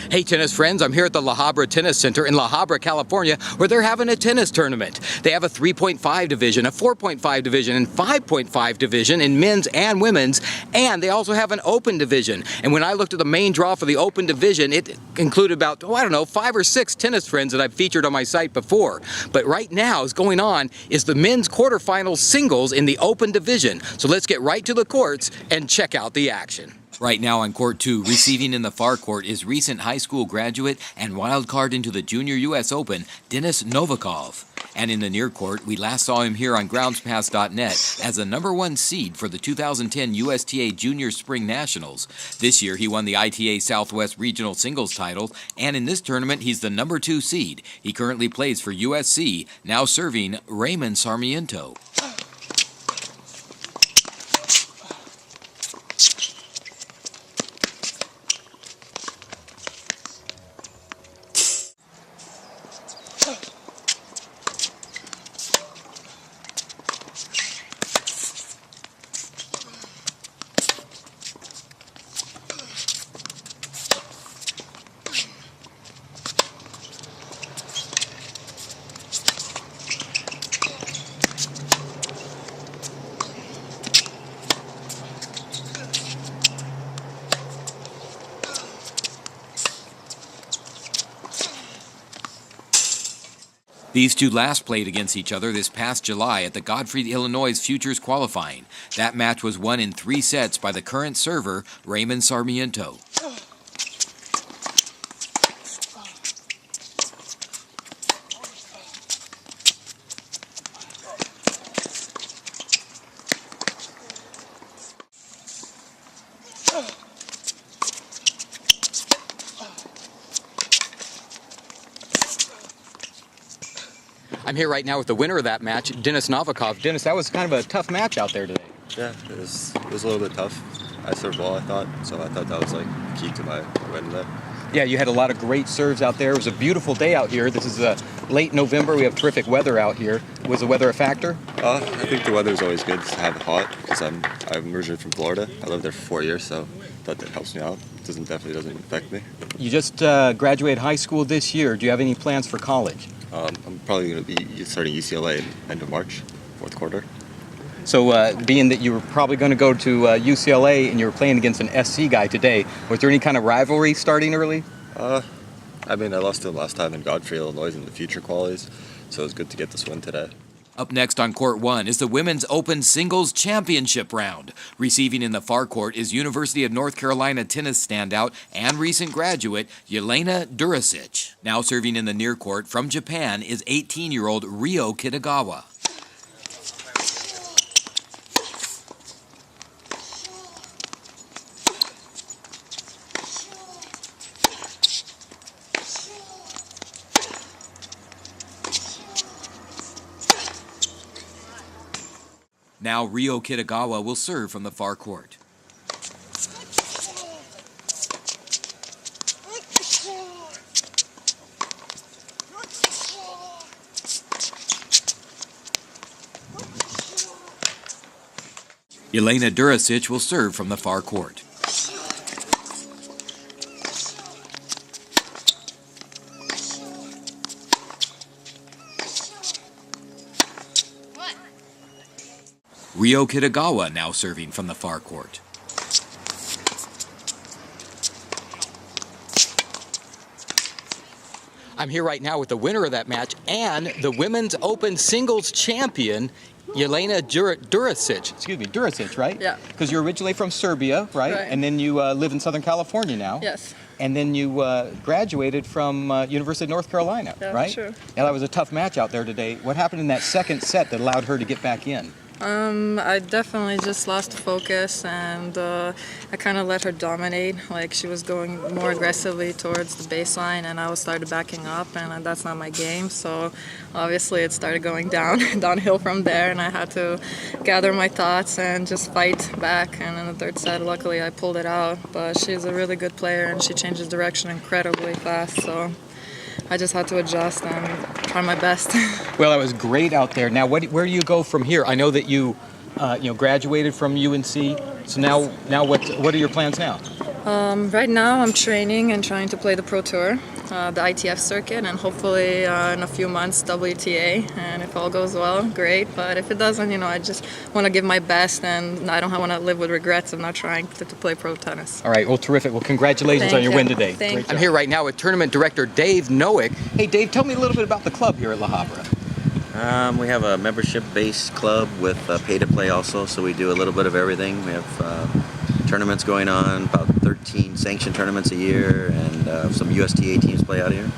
Hey tennis friends, I'm here at the La Habra Tennis Center in La Habra, California, where they're having a tennis tournament. They have a 3.5 division, a 4.5 division, and 5.5 division in men's and women's, and they also have an open division. And when I looked at the main draw for the open division, it included about, 5 or 6 tennis friends that I've featured on my site before. But right now, what's going on is the men's quarterfinal singles in the open division. So let's get right to the courts and check out the action. Right now on court 2, receiving in the far court is recent high school graduate and wild card into the Junior U.S. Open, Denis Novikov. And in the near court, we last saw him here on groundspass.net as the #1 seed for the 2010 USTA Junior Spring Nationals. This year, he won the ITA Southwest Regional Singles title, and in this tournament, he's the #2 seed. He currently plays for USC, now serving Raymond Sarmiento. These two last played against each other this past July at the Godfrey, Illinois Futures Qualifying. That match was won in 3 sets by the current server, Raymond Sarmiento. I'm here right now with the winner of that match, Denis Novikov. Denis, that was kind of a tough match out there today. Yeah, it was a little bit tough. I served well, I thought, so I thought that was like key to my win there. Yeah, you had a lot of great serves out there. It was a beautiful day out here. This is late November. We have terrific weather out here. Was the weather a factor? I think the weather is always good to have it hot because I'm originally from Florida. I lived there for 4 years, so I thought that helps me out. It definitely doesn't affect me. You just graduated high school this year. Do you have any plans for college? I'm probably going to be starting UCLA end of March, 4th quarter. So being that you were probably going to go to UCLA and you were playing against an SC guy today, was there any kind of rivalry starting early? I lost to him last time in Godfrey, Illinois in the future qualies, so it was good to get this win today. Up next on Court 1 is the Women's Open Singles Championship round. Receiving in the far court is University of North Carolina tennis standout and recent graduate Yelena Durasic. Now serving in the near court from Japan is 18-year-old Ryo Kitagawa. Now Ryo Kitagawa will serve from the far court. Yelena Durasic will serve from the far court. Ryo Kitagawa now serving from the far court. I'm here right now with the winner of that match and the Women's Open Singles Champion, Yelena Durasic, right? Yeah. Because you're originally from Serbia, right? And then you live in Southern California now. Yes. And then you graduated from University of North Carolina, Yeah, right? Sure. Yeah, that was a tough match out there today. What happened in that second set that allowed her to get back in? I definitely just lost focus, and I kind of let her dominate. Like, she was going more aggressively towards the baseline, and I started backing up, and that's not my game. So obviously it started going downhill from there, and I had to gather my thoughts and just fight back. And in the third set, luckily I pulled it out. But she's a really good player, and she changes direction incredibly fast. So I just had to adjust and try my best. Well, that was great out there. Now, where do you go from here? I know that you graduated from UNC. So now what are your plans now? Right now I'm training and trying to play the Pro Tour, the ITF circuit, and hopefully in a few months WTA, and if all goes well, great, but if it doesn't, I just want to give my best, and I don't want to live with regrets of not trying to play pro tennis. All right, well, terrific. Well, congratulations on your win today. Thank you. I'm here right now with tournament director Dave Nowick. Hey, Dave, tell me a little bit about the club here at La Habra. We have a membership-based club with pay-to-play also, so we do a little bit of everything. We have tournaments going on, about 13 sanctioned tournaments a year, and some USTA teams play out here.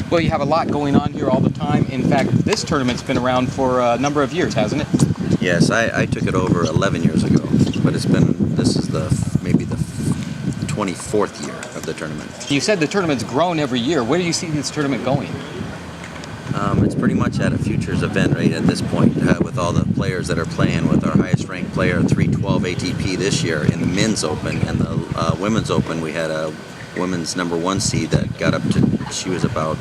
Well, you have a lot going on here all the time. In fact, this tournament's been around for a number of years, hasn't it? Yes, I took it over 11 years ago, but this is maybe the 24th year of the tournament. You said the tournament's grown every year. Where do you see this tournament going? It's pretty much at a futures event right at this point, with all the players that are playing. With our highest ranked player, 312 ATP this year in the men's open, and the women's open, we had a women's number 1 seed that got up to, she was about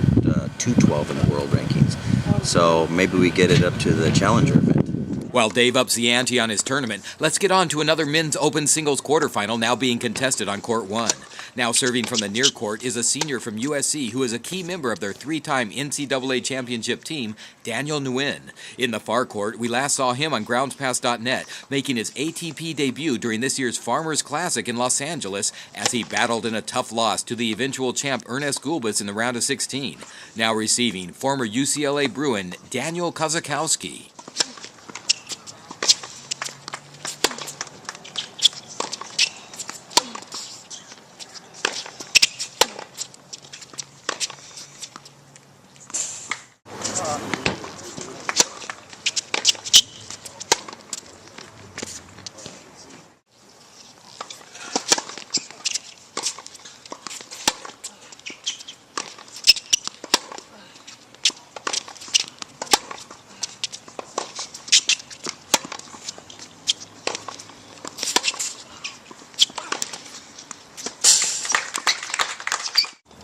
212 in the world rankings. So maybe we get it up to the challenger event. While Dave ups the ante on his tournament, let's get on to another men's open singles quarterfinal now being contested on court 1. Now serving from the near court is a senior from USC who is a key member of their 3-time NCAA championship team, Daniel Nguyen. In the far court, we last saw him on groundspass.net, making his ATP debut during this year's Farmers Classic in Los Angeles as he battled in a tough loss to the eventual champ Ernest Gulbis in the round of 16. Now receiving former UCLA Bruin Daniel Kozakowski.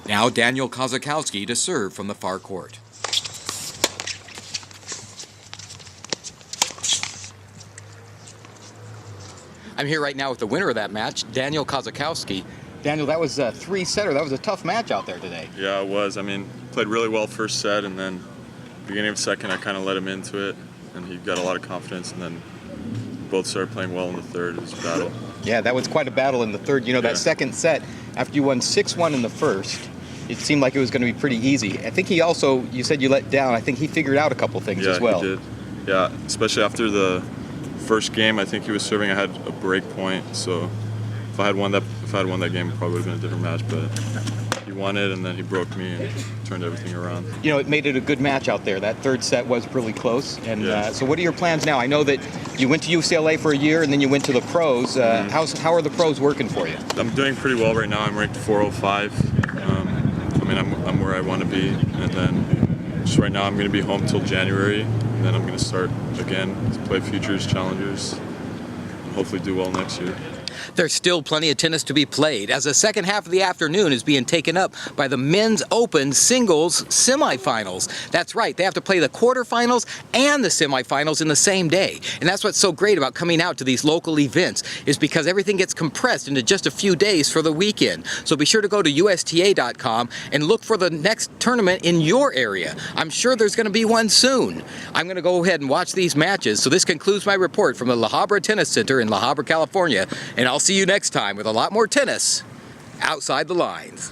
Now Daniel Kozakowski to serve from the far court. I'm here right now with the winner of that match, Daniel Kozakowski. Daniel, that was a 3-setter. That was a tough match out there today. Yeah, it was. I mean, played really well first set, and then beginning of second, I kind of let him into it, and he got a lot of confidence, and then both started playing well in the third. It was a battle. Yeah, that was quite a battle in the third. That second set, after you won 6-1 in the first, it seemed like it was going to be pretty easy. I think he also, you said you let down, I think he figured out a couple things as well. Yeah, he did. Yeah, especially after the first game, I think he was serving. I had a break point, so if I had won that game, it probably would have been a different match. But he won it, and then he broke me and turned everything around. It made it a good match out there. That third set was really close. And so, what are your plans now? I know that you went to UCLA for a year, and then you went to the pros. How are the pros working for you? I'm doing pretty well right now. I'm ranked 405. I'm where I want to be, and then just right now I'm going to be home till January, and then I'm going to start again to play futures, challengers, and hopefully do well next year. There's still plenty of tennis to be played as the second half of the afternoon is being taken up by the men's open singles semifinals. That's right, they have to play the quarterfinals and the semifinals in the same day. And that's what's so great about coming out to these local events, is because everything gets compressed into just a few days for the weekend. So be sure to go to USTA.com and look for the next tournament in your area. I'm sure there's going to be one soon. I'm going to go ahead and watch these matches. So this concludes my report from the La Habra Tennis Center in La Habra, California. And I'll see you next time with a lot more tennis outside the lines.